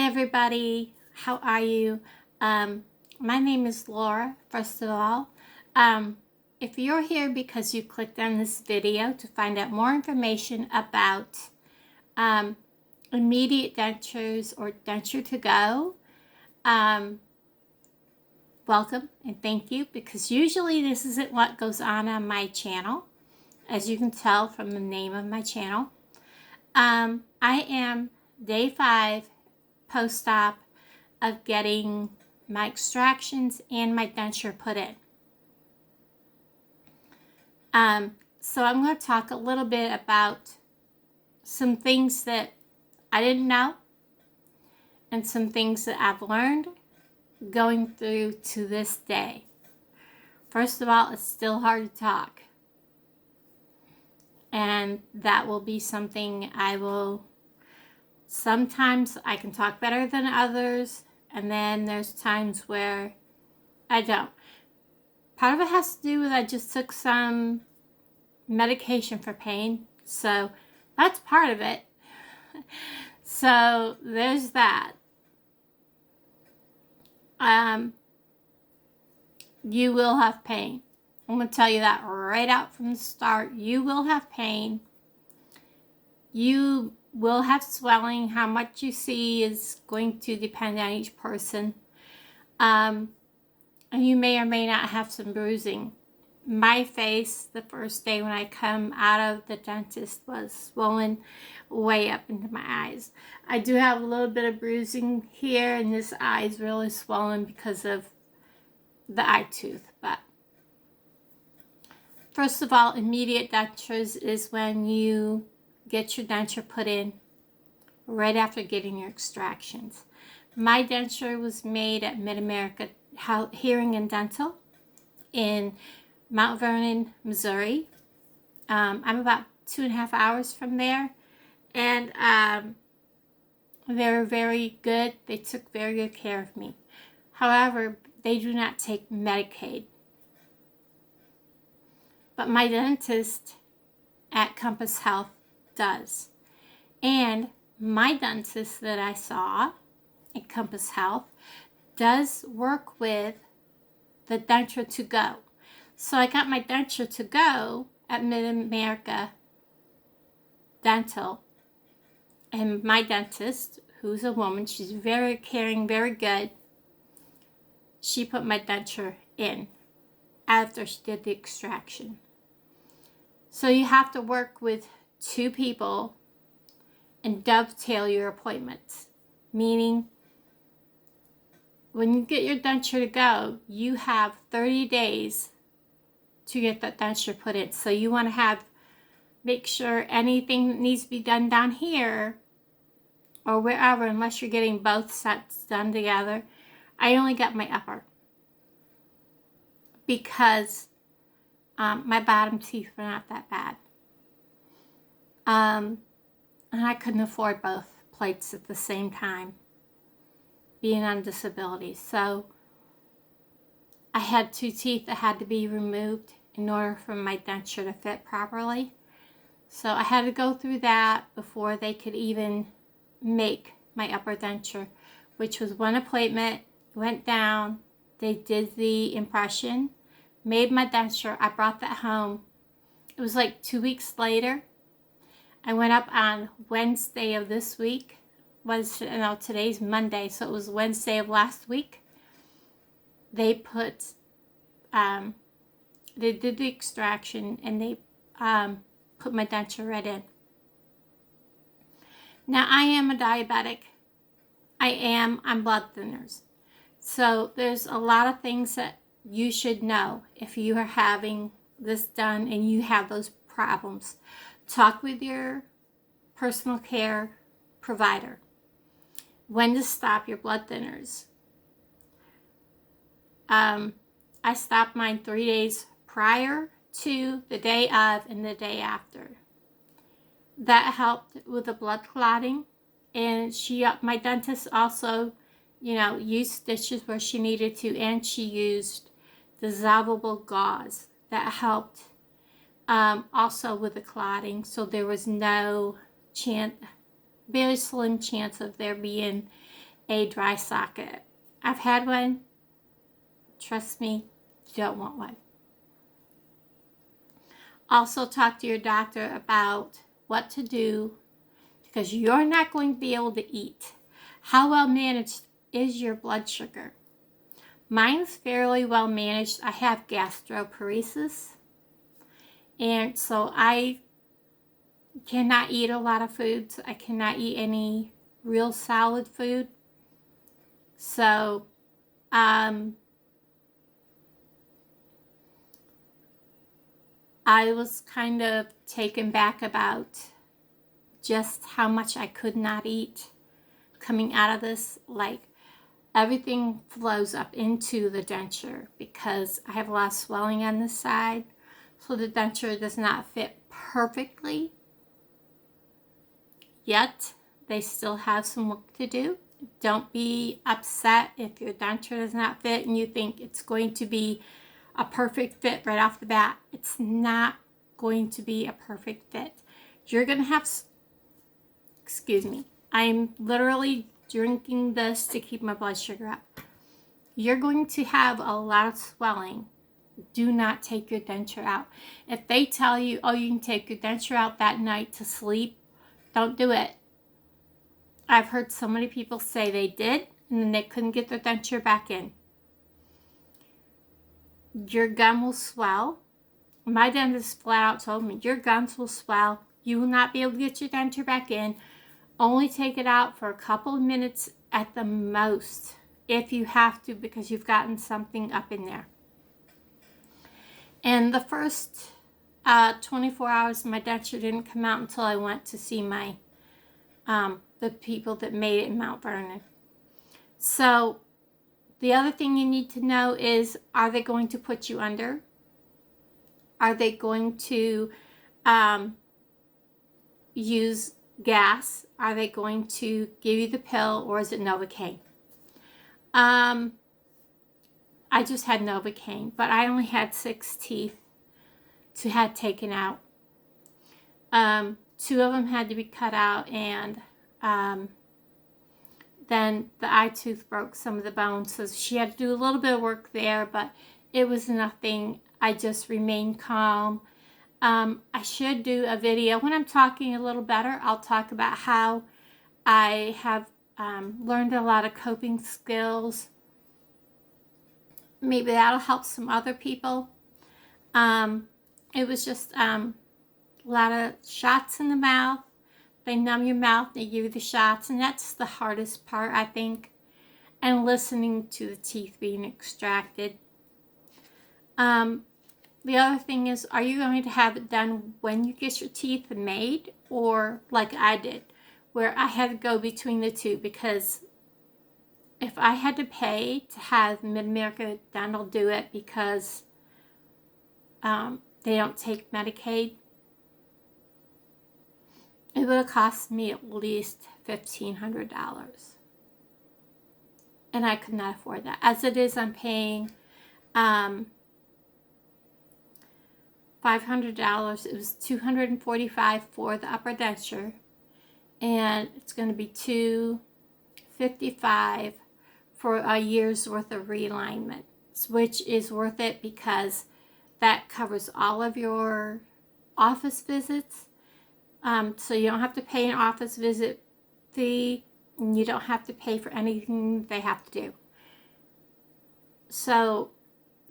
Hi everybody, how are you? My name is Laura, first of all. If you're here because you clicked on this video to find out more information about immediate dentures or denture to go, welcome and thank you, because usually this isn't what goes on my channel, as you can tell from the name of my channel. I am day 5 post-op of getting my extractions and my denture put in. So I'm going to talk a little bit about some things that I didn't know and some things that I've learned going through to this day. First of all, it's still hard to talk, and that will be something sometimes I can talk better than others, and then there's times where I don't. Part of it has to do with I just took some medication for pain, so that's part of it. So there's that. You will have pain. I'm going to tell you that right out from the start. You will have pain. You will have swelling. How much you see is going to depend on each person. And you may or may not have some bruising. My face, the first day when I come out of the dentist, was swollen way up into my eyes. I do have a little bit of bruising here, and this eye is really swollen because of the eye tooth. But first of all, immediate dentures is when you get your denture put in right after getting your extractions. My denture was made at Mid-America Hearing and Dental in Mount Vernon, Missouri. I'm about 2.5 hours from there, and they were very good. They took very good care of me. However, they do not take Medicaid. But my dentist at Compass Health does. And my dentist that I saw at Compass Health does work with the denture to go. So I got my denture to go at Mid-America Dental. And my dentist, who's a woman, she's very caring, very good, she put my denture in after she did the extraction. So you have to work with 2 people and dovetail your appointments. Meaning, when you get your denture to go, you have 30 days to get that denture put in. So you want to make sure anything that needs to be done down here or wherever, unless you're getting both sets done together. I only got my upper because my bottom teeth were not that bad. And I couldn't afford both plates at the same time, being on disability. So I had 2 teeth that had to be removed in order for my denture to fit properly. So I had to go through that before they could even make my upper denture, which was one appointment. Went down, they did the impression, made my denture. I brought that home. It was like 2 weeks later. I went up on Wednesday of this week. Today's Monday, so it was Wednesday of last week. They did the extraction, and they put my denture right in. Now, I am a diabetic. I'm blood thinners. So there's a lot of things that you should know if you are having this done and you have those problems. Talk with your personal care provider. When to stop your blood thinners. I stopped mine 3 days prior to, the day of, and the day after. That helped with the blood clotting. And my dentist also, used stitches where she needed to, and she used dissolvable gauze that helped also with the clotting. So there was no chance, very slim chance of there being a dry socket. I've had one. Trust me, you don't want one. Also, talk to your doctor about what to do because you're not going to be able to eat. How well managed is your blood sugar? Mine's fairly well managed. I have gastroparesis, and so I cannot eat a lot of foods. I cannot eat any real solid food. So, I was kind of taken back about just how much I could not eat coming out of this. Like, everything flows up into the denture because I have a lot of swelling on this side. So the denture does not fit perfectly. Yet, they still have some work to do. Don't be upset if your denture does not fit and you think it's going to be a perfect fit right off the bat. It's not going to be a perfect fit. You're going to have, excuse me, I'm literally drinking this to keep my blood sugar up. You're going to have a lot of swelling. Do not take your denture out. If they tell you, oh, you can take your denture out that night to sleep, don't do it. I've heard so many people say they did and then they couldn't get their denture back in. Your gum will swell. My dentist flat out told me, your gums will swell. You will not be able to get your denture back in. Only take it out for a couple of minutes at the most if you have to because you've gotten something up in there. And the first 24 hours, my denture didn't come out until I went to see my the people that made it in Mount Vernon. So the other thing you need to know is, are they going to put you under? Are they going to use gas? Are they going to give you the pill, or is it Novocaine? I just had Novocaine, but I only had 6 teeth to have taken out. 2 of them had to be cut out, and then the eye tooth broke some of the bones, so she had to do a little bit of work there, but it was nothing. I just remained calm. I should do a video. When I'm talking a little better, I'll talk about how I have learned a lot of coping skills. Maybe that'll help some other people. It was just a lot of shots in the mouth. They numb your mouth, they give you the shots, and that's the hardest part, I think. And listening to the teeth being extracted. The other thing is, are you going to have it done when you get your teeth made, or like I did, where I had to go between the two? Because if I had to pay to have Mid-America Dental do it because they don't take Medicaid, it would have cost me at least $1,500. And I could not afford that. As it is, I'm paying $500. It was $245 for the upper denture. And it's going to be $255 for a year's worth of realignment, which is worth it because that covers all of your office visits. So you don't have to pay an office visit fee, and you don't have to pay for anything they have to do. So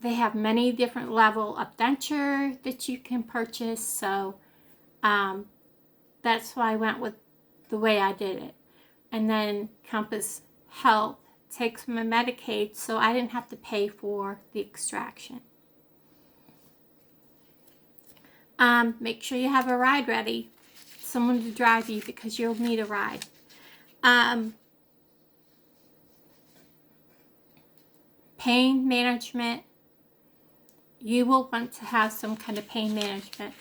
they have many different level of denture that you can purchase. So that's why I went with the way I did it. And then Compass Health takes my Medicaid, so I didn't have to pay for the extraction. Make sure you have a ride ready. Someone to drive you because you'll need a ride. Pain management. You will want to have some kind of pain management.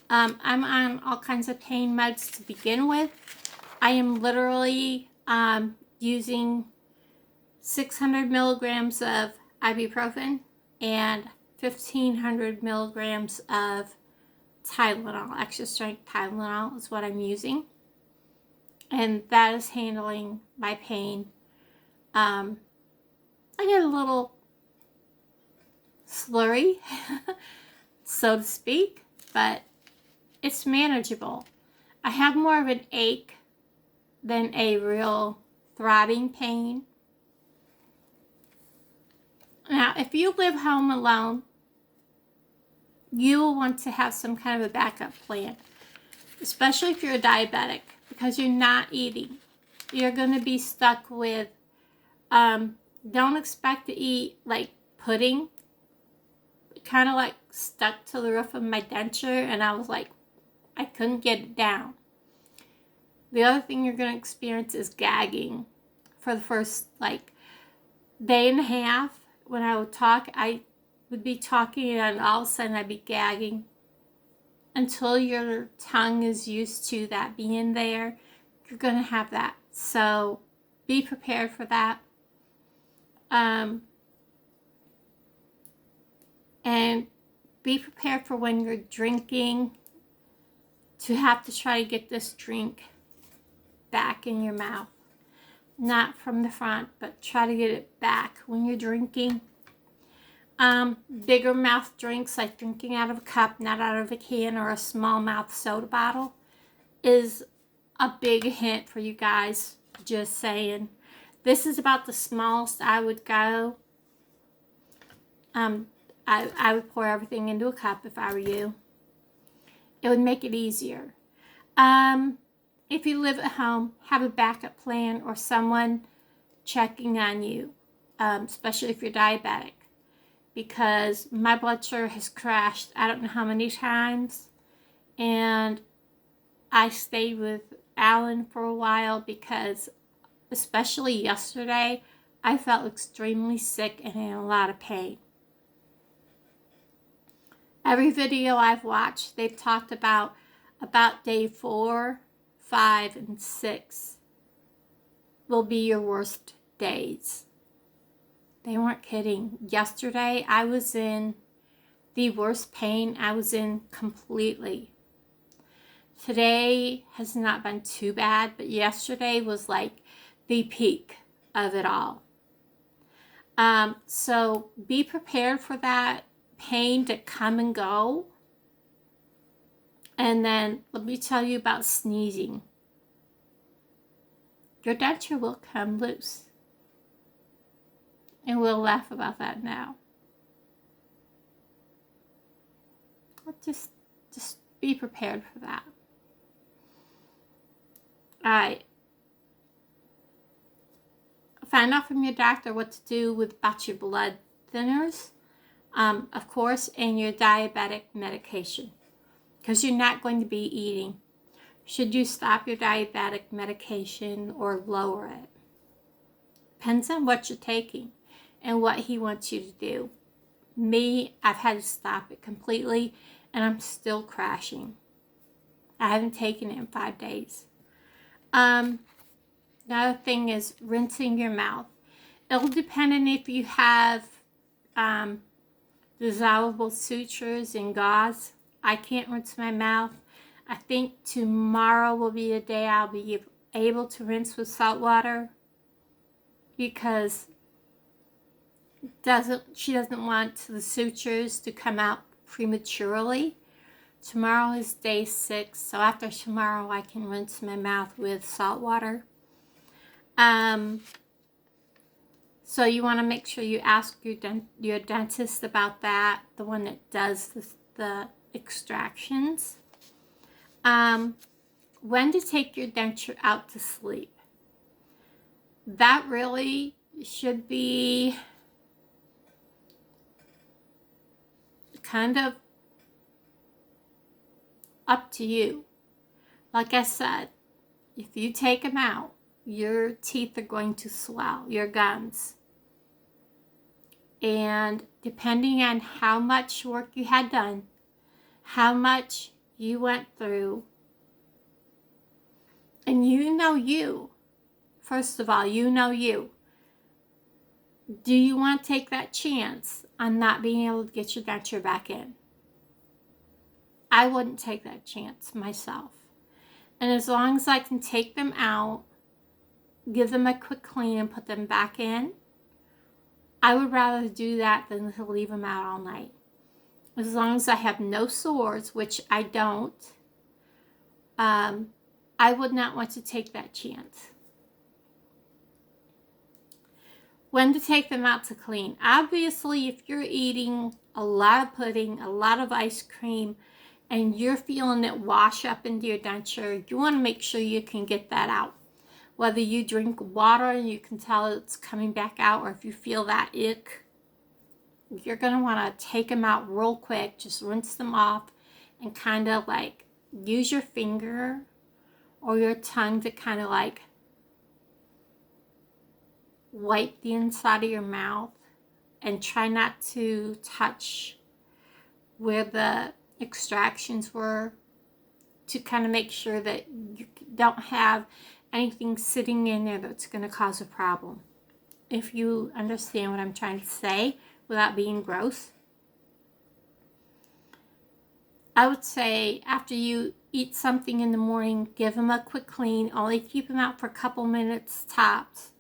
I'm on all kinds of pain meds to begin with. I am literally using 600 milligrams of ibuprofen and 1,500 milligrams of Tylenol. Extra strength Tylenol is what I'm using. And that is handling my pain I get a little slurry, so to speak, but it's manageable. I have more of an ache than a real throbbing pain. Now, if you live home alone, you will want to have some kind of a backup plan, especially if you're a diabetic, because you're not eating. You're going to be stuck with, don't expect to eat like pudding. Kind of like stuck to the roof of my denture, and I was like, I couldn't get it down. The other thing you're going to experience is gagging for the first like day and a half. When I would talk, I would be talking and all of a sudden I'd be gagging until your tongue is used to that being there. You're going to have that. So be prepared for that. And be prepared for when you're drinking to have to try to get this drink back in your mouth. Not from the front, but try to get it back when you're drinking. Bigger mouth drinks, like drinking out of a cup, not out of a can or a small mouth soda bottle, is a big hint for you guys. Just saying. This is about the smallest I would go. I would pour everything into a cup if I were you. It would make it easier. If you live at home, have a backup plan or someone checking on you, especially if you're diabetic, because my blood sugar has crashed I don't know how many times, and I stayed with Alan for a while because, especially yesterday, I felt extremely sick and in a lot of pain. Every video I've watched, they've talked about day 4, 5, and 6 will be your worst days. They weren't kidding. Yesterday, I was in the worst pain I was in completely. Today has not been too bad, but yesterday was like the peak of it all. So be prepared for that pain to come and go. And then let me tell you about sneezing. Your denture will come loose. And we'll laugh about that now. Just be prepared for that. Alright. Find out from your doctor what to do about your blood thinners, of course, and your diabetic medication, because you're not going to be eating. Should you stop your diabetic medication or lower it? Depends on what you're taking and what he wants you to do. Me, I've had to stop it completely, and I'm still crashing. I haven't taken it in 5 days. Another thing is rinsing your mouth. It'll depend on if you have dissolvable sutures and gauze. I can't rinse my mouth. I think tomorrow will be a day I'll be able to rinse with salt water, because she doesn't want the sutures to come out prematurely. Tomorrow is day 6, so after tomorrow I can rinse my mouth with salt water. So you want to make sure you ask your dentist about that, the one that does the extractions. When to take your denture out to sleep. That really should be kind of up to you. Like I said, if you take them out, your teeth are going to swell, your gums. And depending on how much work you had done, how much you went through, and you know you, first of all, you know you. Do you want to take that chance on not being able to get your denture back in? I wouldn't take that chance myself. And as long as I can take them out, give them a quick clean and put them back in. I would rather do that than to leave them out all night. As long as I have no sores, which I don't, I would not want to take that chance. When to take them out to clean. Obviously, if you're eating a lot of pudding, a lot of ice cream, and you're feeling it wash up into your denture, you want to make sure you can get that out. Whether you drink water and you can tell it's coming back out, or if you feel that ick, you're going to want to take them out real quick. Just rinse them off and kind of like use your finger or your tongue to kind of like wipe the inside of your mouth and try not to touch where the extractions were, to kind of make sure that you don't have anything sitting in there that's going to cause a problem. If you understand what I'm trying to say without being gross. I would say after you eat something in the morning, give them a quick clean. Only keep them out for a couple minutes tops.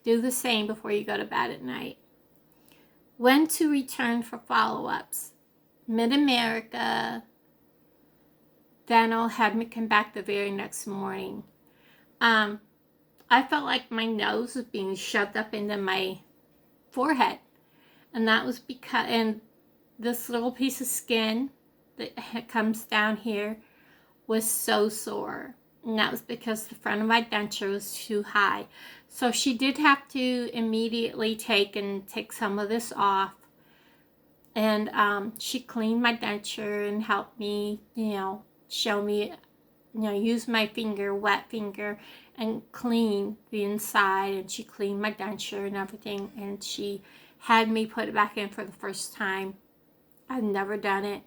Do the same before you go to bed at night. When to return for follow-ups. Mid-America Dental had me come back the very next morning. I felt like my nose was being shoved up into my forehead. And that was because, and this little piece of skin that comes down here was so sore. And that was because the front of my denture was too high. So she did have to immediately take some of this off. And she cleaned my denture and helped me, show me, use my finger, wet finger, and clean the inside. And she cleaned my denture and everything. And she had me put it back in for the first time. I've never done it.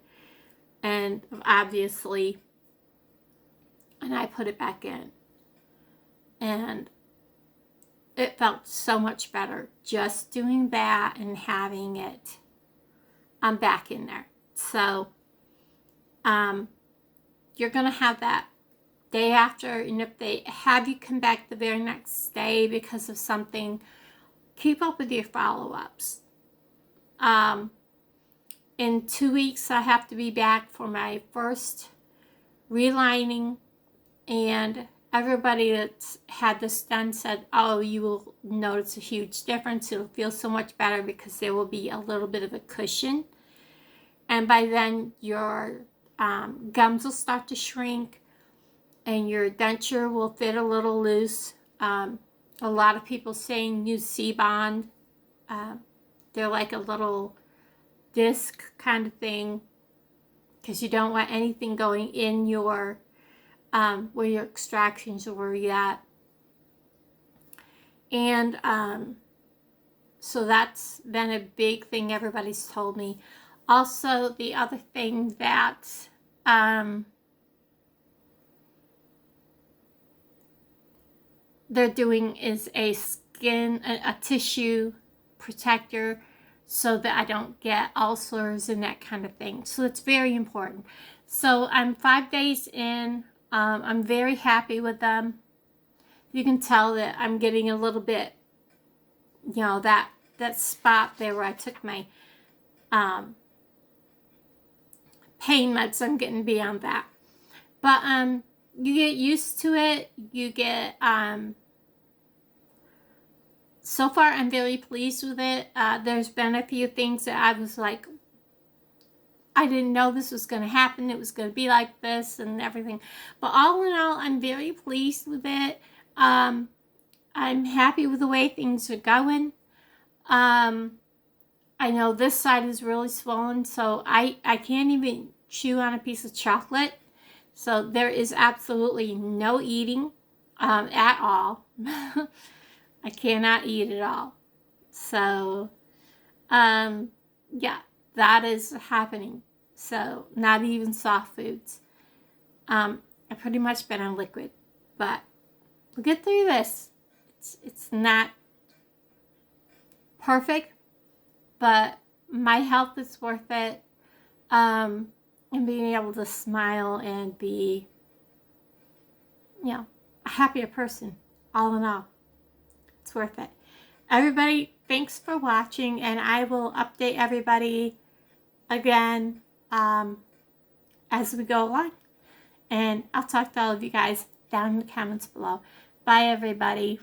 And obviously, and I put it back in. And it felt so much better just doing that and having it. I'm back in there. So, you're going to have that day after. And if they have you come back the very next day because of something, keep up with your follow-ups. In 2 weeks, I have to be back for my first relining, and everybody that's had this done said, oh, you will notice a huge difference. It'll feel so much better because there will be a little bit of a cushion. And by then, your gums will start to shrink and your denture will fit a little loose. A lot of people saying use C-bond. They're like a little disc kind of thing because you don't want anything going in your where your extractions were at. And so that's been a big thing everybody's told me. Also, the other thing that they're doing is a tissue protector so that I don't get ulcers and that kind of thing. So it's very important. So I'm 5 days in. I'm very happy with them. You can tell that I'm getting a little bit, that spot there where I took my pain meds. I'm getting beyond that. But you get used to it. You get, so far I'm very pleased with it. There's been a few things that I was like, I didn't know this was going to happen. It was going to be like this and everything. But all in all, I'm very pleased with it. I'm happy with the way things are going. I know this side is really swollen, so I can't even chew on a piece of chocolate. So there is absolutely no eating at all. I cannot eat at all. So, yeah, that is happening. So, not even soft foods. I've pretty much been on liquid. But we'll get through this. It's not perfect, but my health is worth it. And being able to smile and be, a happier person, all in all. It's worth it. Everybody, thanks for watching, and I will update everybody again as we go along. And I'll talk to all of you guys down in the comments below. Bye, everybody.